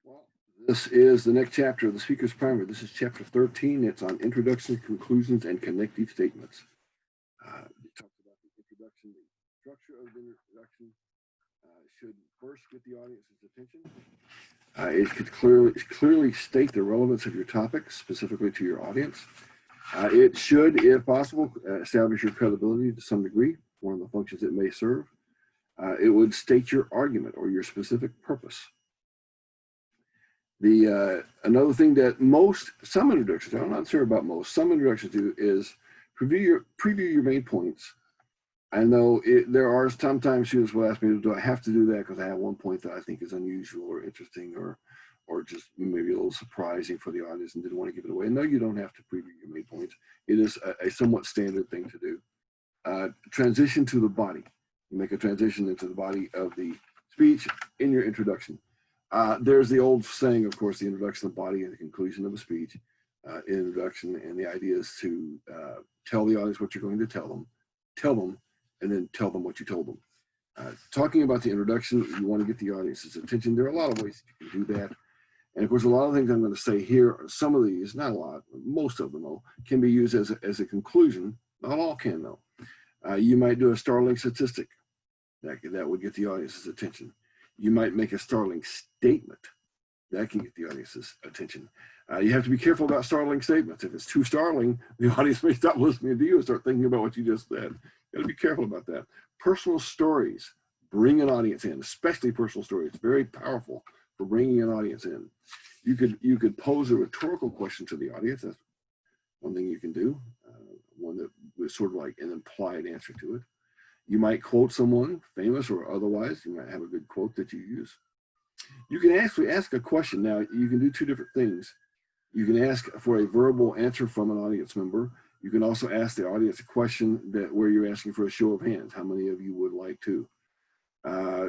Well, this is the next chapter of the Speaker's Primer. This is chapter 13. It's on introduction, conclusions, and connective statements. It talks about the introduction, the structure of the introduction should first get the audience's attention. It could clearly state the relevance of your topic, specifically to your audience. It should, if possible, establish your credibility to some degree, one of the functions it may serve. It would state your argument or your specific purpose. Another thing that some introductions, I'm not sure about most, some introductions do is preview your main points. I know there are sometimes students will ask me, do I have to do that because I have one point that I think is unusual or interesting or just maybe a little surprising for the audience and didn't want to give it away. No, you don't have to preview your main points. It is a somewhat standard thing to do. Transition to the body. You make a transition into the body of the speech in your introduction. There's the old saying, of course, the introduction of the body and the conclusion of a speech. Introduction, and the idea is to tell the audience what you're going to tell them, and then tell them what you told them. Talking about the introduction, you want to get the audience's attention. There are a lot of ways you can do that. And of course, a lot of things I'm going to say here, some of these, not a lot, most of them though, can be used as a conclusion. Not all can though. You might do a startling statistic that would get the audience's attention. You might make a startling statement that can get the audience's attention. You have to be careful about startling statements. If it's too startling, the audience may stop listening to you and start thinking about what you just said. You got to be careful about that. Personal stories bring an audience in, especially personal stories. It's very powerful for bringing an audience in. You could pose a rhetorical question to the audience. That's one thing you can do. One that was sort of like an implied answer to it. You might quote someone, famous or otherwise. You might have a good quote that you use. You can actually ask a question. Now, you can do two different things. You can ask for a verbal answer from an audience member. You can also ask the audience a question where you're asking for a show of hands. How many of you would like to?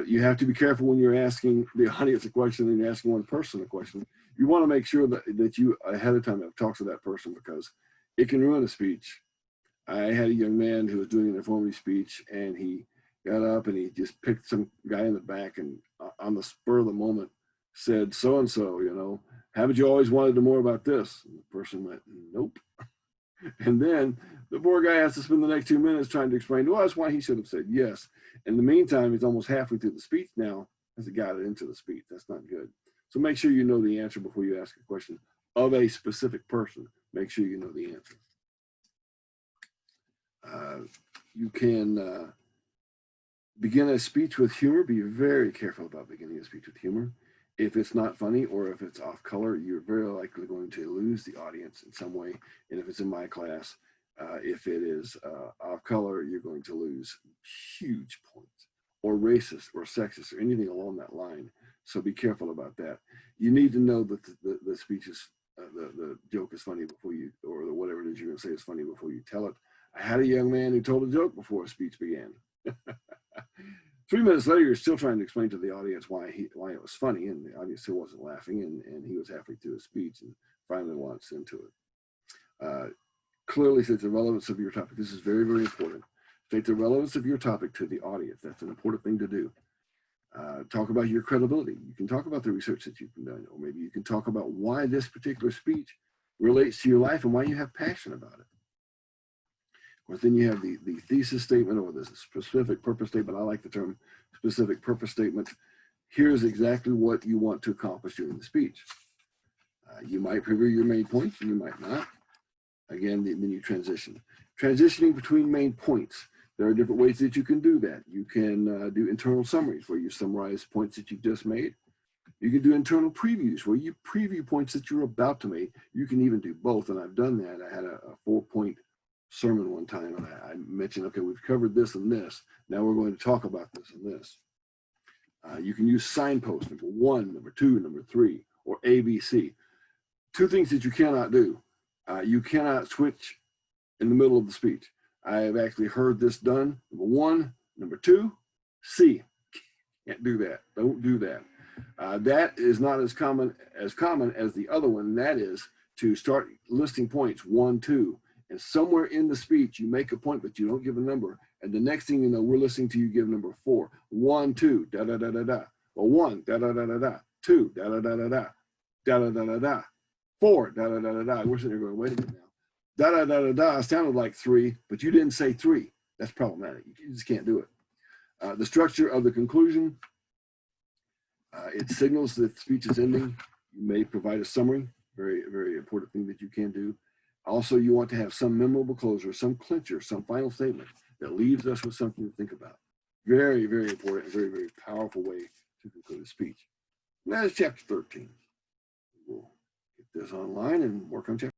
You have to be careful when you're asking the audience a question and you're asking one person a question. You want to make sure that you ahead of time have talked to that person, because it can ruin a speech. I had a young man who was doing an informative speech, and he got up and he just picked some guy in the back and on the spur of the moment said, so-and-so, haven't you always wanted to know more about this? And the person went, nope. And then the poor guy has to spend the next 2 minutes trying to explain to us why he should have said yes. In the meantime, he's almost halfway through the speech now as he got into the speech. That's not good. So make sure you know the answer before you ask a question of a specific person. Make sure you know the answer. You can begin a speech with humor. Be very careful about beginning a speech with humor. If it's not funny or if it's off color, you're very likely going to lose the audience in some way. And if it's in my class, if it is off color, you're going to lose huge points, or racist or sexist or anything along that line. So be careful about that. You need to know that the speech is, the joke is funny before you, or whatever it is you're going to say is funny before you tell it. I had a young man who told a joke before a speech began. 3 minutes later, you're still trying to explain to the audience why it was funny, and the audience still wasn't laughing, and he was halfway through his speech and finally launched into it. Clearly state the relevance of your topic. This is very, very important. State the relevance of your topic to the audience. That's an important thing to do. Talk about your credibility. You can talk about the research that you've done, or maybe you can talk about why this particular speech relates to your life and why you have passion about it. Or then you have the thesis statement or the specific purpose statement. I like the term specific purpose statement. Here's exactly what you want to accomplish during the speech. You might preview your main points, and you might not. Again, then you transition. Transitioning between main points. There are different ways that you can do that. You can do internal summaries where you summarize points that you've just made. You can do internal previews where you preview points that you're about to make. You can even do both, and I've done that. I had a 4-point sermon one time, and I mentioned, okay, we've covered this and this. Now we're going to talk about this and this. You can use signposts, number 1, number 2, number 3, or ABC. 2 things that you cannot do. You cannot switch in the middle of the speech. I have actually heard this done. Number 1, number 2, C. Can't do that. Don't do that. That is not as common as the other one. And that is to start listing points 1, 2. And somewhere in the speech, you make a point, but you don't give a number. And the next thing you know, we're listening to you give number 4. 1, 2, da, da, da, da, da. Or 1, da, da, da, da, da. 2, da da da da da, da da da da da, 4, da da da da da. We're sitting there going, wait a minute now. Da da da da da sounded like 3, but you didn't say 3. That's problematic. You just can't do it. The structure of the conclusion, it signals that speech is ending. You may provide a summary, very, very important thing that you can do. Also, you want to have some memorable closer, some clincher, some final statement that leaves us with something to think about. Very, very important, very, very powerful way to conclude a speech. And that is chapter 13. We'll get this online and work on chapter